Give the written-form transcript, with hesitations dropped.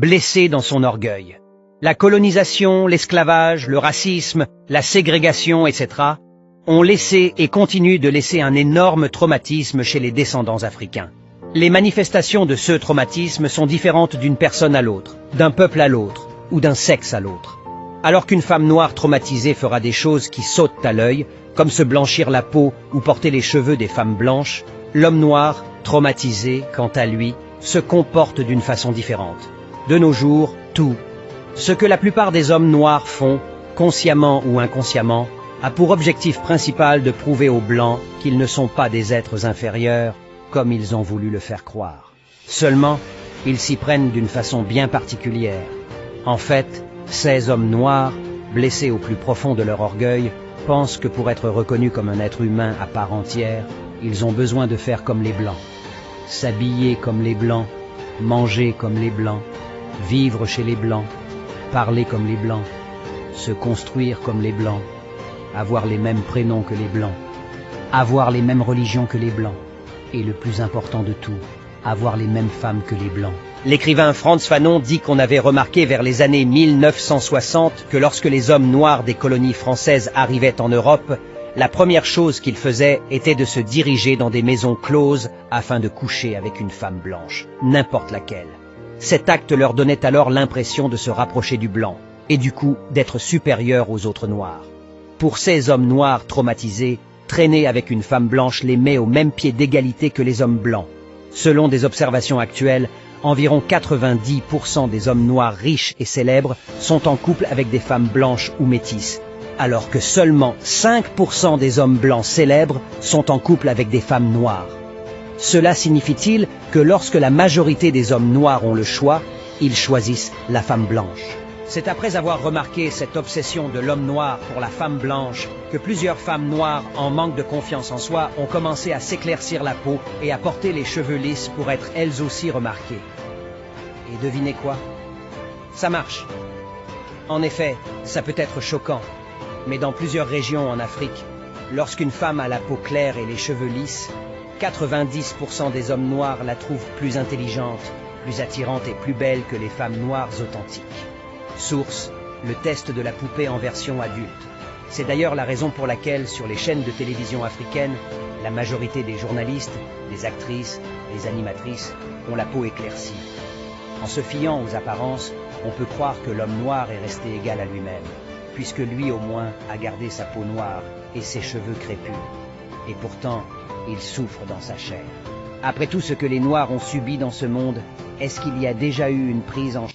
blessé dans son orgueil. La colonisation, l'esclavage, le racisme, la ségrégation, etc. ont laissé et continuent de laisser un énorme traumatisme chez les descendants africains. Les manifestations de ce traumatisme sont différentes d'une personne à l'autre, d'un peuple à l'autre ou d'un sexe à l'autre. Alors qu'une femme noire traumatisée fera des choses qui sautent à l'œil, comme se blanchir la peau ou porter les cheveux des femmes blanches, l'homme noir, traumatisé, quant à lui, se comporte d'une façon différente. De nos jours, tout, ce que la plupart des hommes noirs font, consciemment ou inconsciemment, a pour objectif principal de prouver aux Blancs qu'ils ne sont pas des êtres inférieurs, comme ils ont voulu le faire croire. Seulement, ils s'y prennent d'une façon bien particulière. En fait, ces hommes noirs, blessés au plus profond de leur orgueil, pensent que pour être reconnus comme un être humain à part entière, ils ont besoin de faire comme les Blancs. S'habiller comme les Blancs, manger comme les Blancs, vivre chez les Blancs, parler comme les Blancs, se construire comme les Blancs, avoir les mêmes prénoms que les Blancs, avoir les mêmes religions que les Blancs, et le plus important de tout, avoir les mêmes femmes que les Blancs. L'écrivain Frantz Fanon dit qu'on avait remarqué vers les années 1960 que lorsque les hommes noirs des colonies françaises arrivaient en Europe, la première chose qu'ils faisaient était de se diriger dans des maisons closes afin de coucher avec une femme blanche, n'importe laquelle. Cet acte leur donnait alors l'impression de se rapprocher du blanc, et du coup d'être supérieurs aux autres noirs. Pour ces hommes noirs traumatisés, traîner avec une femme blanche les met au même pied d'égalité que les hommes blancs. Selon des observations actuelles, environ 90% des hommes noirs riches et célèbres sont en couple avec des femmes blanches ou métisses, alors que seulement 5% des hommes blancs célèbres sont en couple avec des femmes noires. Cela signifie-t-il que lorsque la majorité des hommes noirs ont le choix, ils choisissent la femme blanche? C'est après avoir remarqué cette obsession de l'homme noir pour la femme blanche que plusieurs femmes noires en manque de confiance en soi ont commencé à s'éclaircir la peau et à porter les cheveux lisses pour être elles aussi remarquées. Et devinez quoi? Ça marche. En effet, ça peut être choquant, mais dans plusieurs régions en Afrique, lorsqu'une femme a la peau claire et les cheveux lisses, 90% des hommes noirs la trouvent plus intelligente, plus attirante et plus belle que les femmes noires authentiques. Source, le test de la poupée en version adulte. C'est d'ailleurs la raison pour laquelle, sur les chaînes de télévision africaines, la majorité des journalistes, des actrices, des animatrices ont la peau éclaircie. En se fiant aux apparences, on peut croire que l'homme noir est resté égal à lui-même, puisque lui au moins a gardé sa peau noire et ses cheveux crépus. Et pourtant, il souffre dans sa chair. Après tout ce que les Noirs ont subi dans ce monde, est-ce qu'il y a déjà eu une prise en